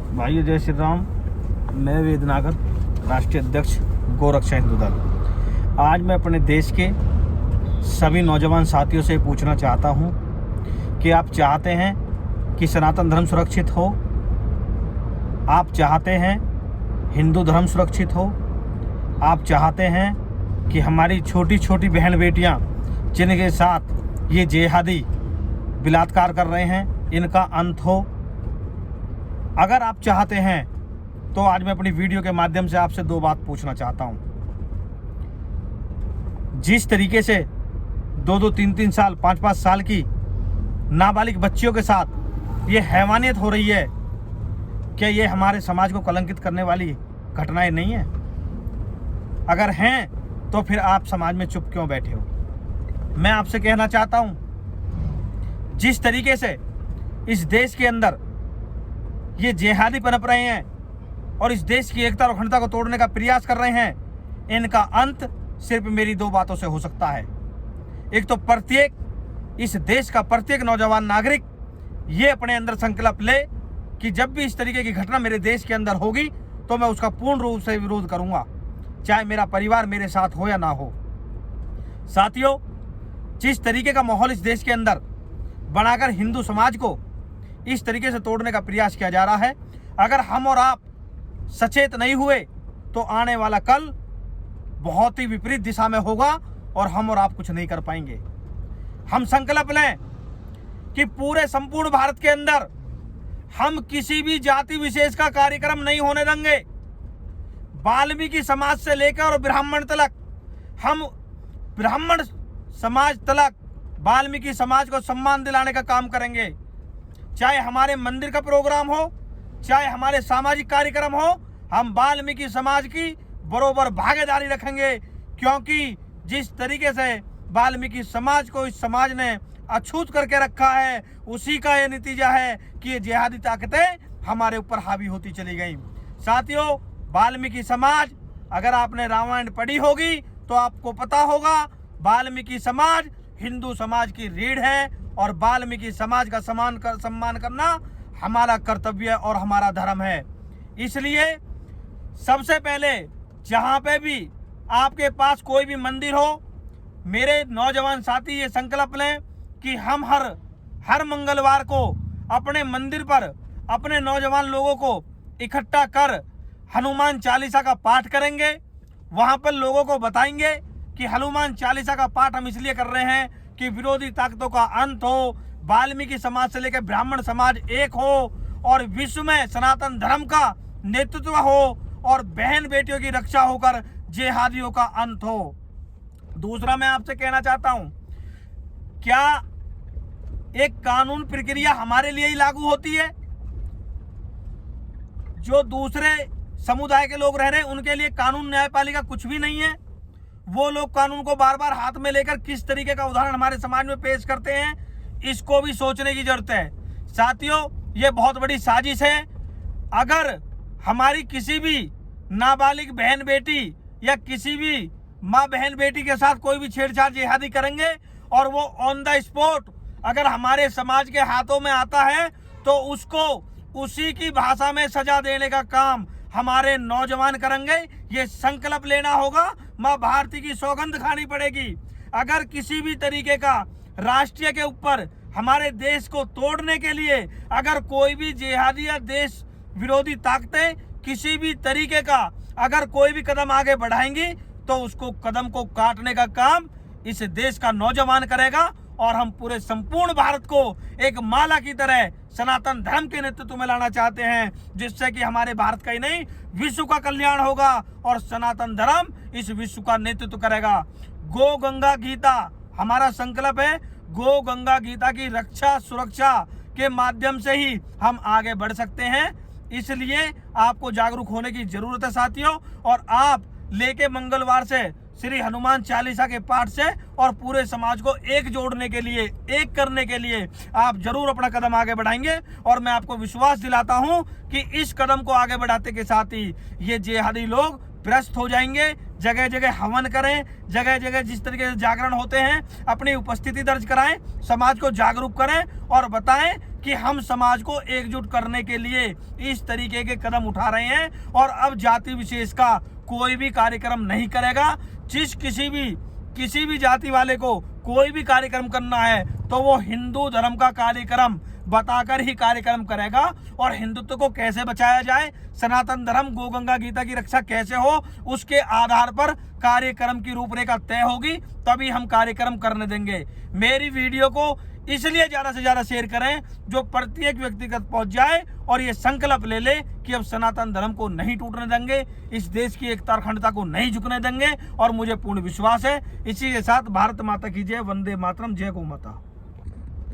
भाइयों जय श्री राम। मैं वेदनागर राष्ट्रीय अध्यक्ष गोरक्षा हिंदू दल। आज मैं अपने देश के सभी नौजवान साथियों से पूछना चाहता हूं कि आप चाहते हैं कि सनातन धर्म सुरक्षित हो, आप चाहते हैं हिंदू धर्म सुरक्षित हो, आप चाहते हैं कि हमारी छोटी छोटी बहन बेटियां जिनके साथ ये जिहादी बलात्कार कर रहे हैं इनका अंत हो। अगर आप चाहते हैं तो आज मैं अपनी वीडियो के माध्यम से आपसे दो बात पूछना चाहता हूं। जिस तरीके से 2-2, 3-3 साल, 5-5 साल की नाबालिग बच्चियों के साथ ये हैवानियत हो रही है, क्या ये हमारे समाज को कलंकित करने वाली घटनाएं नहीं है? अगर हैं तो फिर आप समाज में चुप क्यों बैठे हो? मैं आपसे कहना चाहता हूं, जिस तरीके से इस देश के अंदर ये जिहादी पनप रहे हैं और इस देश की एकता और अखंडता को तोड़ने का प्रयास कर रहे हैं, इनका अंत सिर्फ मेरी दो बातों से हो सकता है। एक तो इस देश का प्रत्येक नौजवान नागरिक ये अपने अंदर संकल्प ले कि जब भी इस तरीके की घटना मेरे देश के अंदर होगी तो मैं उसका पूर्ण रूप से विरोध करूंगा, चाहे मेरा परिवार मेरे साथ हो या ना हो। साथियों, जिस तरीके का माहौल इस देश के अंदर बनाकर हिंदू समाज को इस तरीके से तोड़ने का प्रयास किया जा रहा है, अगर हम और आप सचेत नहीं हुए तो आने वाला कल बहुत ही विपरीत दिशा में होगा और हम और आप कुछ नहीं कर पाएंगे। हम संकल्प लें कि पूरे संपूर्ण भारत के अंदर हम किसी भी जाति विशेष का कार्यक्रम नहीं होने देंगे। वाल्मीकि समाज से लेकर और ब्राह्मण तलक, हम ब्राह्मण समाज तलक वाल्मीकि समाज को सम्मान दिलाने का काम करेंगे। चाहे हमारे मंदिर का प्रोग्राम हो, चाहे हमारे सामाजिक कार्यक्रम हो, हम वाल्मीकि समाज की बरोबर भागीदारी रखेंगे, क्योंकि जिस तरीके से वाल्मीकि समाज को इस समाज ने अछूत करके रखा है, उसी का ये नतीजा है कि ये जिहादी ताकतें हमारे ऊपर हावी होती चली गई। साथियों, वाल्मीकि समाज, अगर आपने रामायण पढ़ी होगी तो आपको पता होगा वाल्मीकि समाज हिंदू समाज की रीढ़ है और वाल्मीकि समाज का सम्मान करना हमारा कर्तव्य और हमारा धर्म है। इसलिए सबसे पहले जहाँ पे भी आपके पास कोई भी मंदिर हो, मेरे नौजवान साथी ये संकल्प लें कि हम हर मंगलवार को अपने मंदिर पर अपने नौजवान लोगों को इकट्ठा कर हनुमान चालीसा का पाठ करेंगे। वहाँ पर लोगों को बताएंगे कि हनुमान चालीसा का पाठ हम इसलिए कर रहे हैं कि विरोधी ताकतों का अंत हो, वाल्मीकि समाज से लेकर ब्राह्मण समाज एक हो और विश्व में सनातन धर्म का नेतृत्व हो और बहन बेटियों की रक्षा होकर जिहादियों का अंत हो। दूसरा, मैं आपसे कहना चाहता हूं, क्या एक कानून प्रक्रिया हमारे लिए ही लागू होती है? जो दूसरे समुदाय के लोग रह रहे हैं उनके लिए कानून न्यायपालिका कुछ भी नहीं है। वो लोग कानून को बार बार हाथ में लेकर किस तरीके का उदाहरण हमारे समाज में पेश करते हैं, इसको भी सोचने की जरूरत है। साथियों, ये बहुत बड़ी साजिश है। अगर हमारी किसी भी नाबालिग बहन बेटी या किसी भी माँ बहन बेटी के साथ कोई भी छेड़छाड़ जिहादी करेंगे और वो ऑन द स्पॉट अगर हमारे समाज के हाथों में आता है तो उसको उसी की भाषा में सजा देने का काम हमारे नौजवान करेंगे। ये संकल्प लेना होगा, माँ भारती की सौगंध खानी पड़ेगी। अगर किसी भी तरीके का राष्ट्रीय के ऊपर हमारे देश को तोड़ने के लिए अगर कोई भी जिहादी या देश विरोधी ताकतें किसी भी तरीके का अगर कोई भी कदम आगे बढ़ाएंगी तो उसको कदम को काटने का काम इस देश का नौजवान करेगा और हम पूरे संपूर्ण भारत को एक माला की तरह सनातन धर्म के नेतृत्व में लाना चाहते हैं, जिससे कि हमारे भारत का ही नहीं विश्व का कल्याण होगा और सनातन धर्म इस विश्व का नेतृत्व करेगा। गो गंगा गीता हमारा संकल्प है। गो गंगा गीता की रक्षा सुरक्षा के माध्यम से ही हम आगे बढ़ सकते हैं। इसलिए आपको जागरूक होने की जरूरत है साथियों, और आप लेके मंगलवार से श्री हनुमान चालीसा के पाठ से और पूरे समाज को एक जोड़ने के लिए, एक करने के लिए आप जरूर अपना कदम आगे बढ़ाएंगे। और मैं आपको विश्वास दिलाता हूं कि इस कदम को आगे बढ़ाते के साथ ही ये जिहादी लोग प्रस्त हो जाएंगे। जगह जगह हवन करें, जगह जगह जिस तरीके से जागरण होते हैं अपनी उपस्थिति दर्ज कराएं, समाज को जागरूक करें और बताएं कि हम समाज को एकजुट करने के लिए इस तरीके के कदम उठा रहे हैं और अब जाति विशेष का कोई भी कार्यक्रम नहीं करेगा। किसी भी जाति वाले को कोई भी कार्यक्रम करना है तो वो हिंदू धर्म का कार्यक्रम बताकर ही कार्यक्रम करेगा। और हिंदुत्व को कैसे बचाया जाए, सनातन धर्म गौ गंगा गीता की रक्षा कैसे हो, उसके आधार पर कार्यक्रम की रूपरेखा तय होगी, तभी हम कार्यक्रम करने देंगे। मेरी वीडियो को इसलिए ज्यादा से ज्यादा शेयर करें जो प्रत्येक व्यक्ति तक पहुंच जाए और ये संकल्प ले ले कि अब सनातन धर्म को नहीं टूटने देंगे, इस देश की एकता और अखंडता को नहीं झुकने देंगे। और मुझे पूर्ण विश्वास है। इसी के साथ भारत माता की जय, वंदे मातरम, जय गौ माता।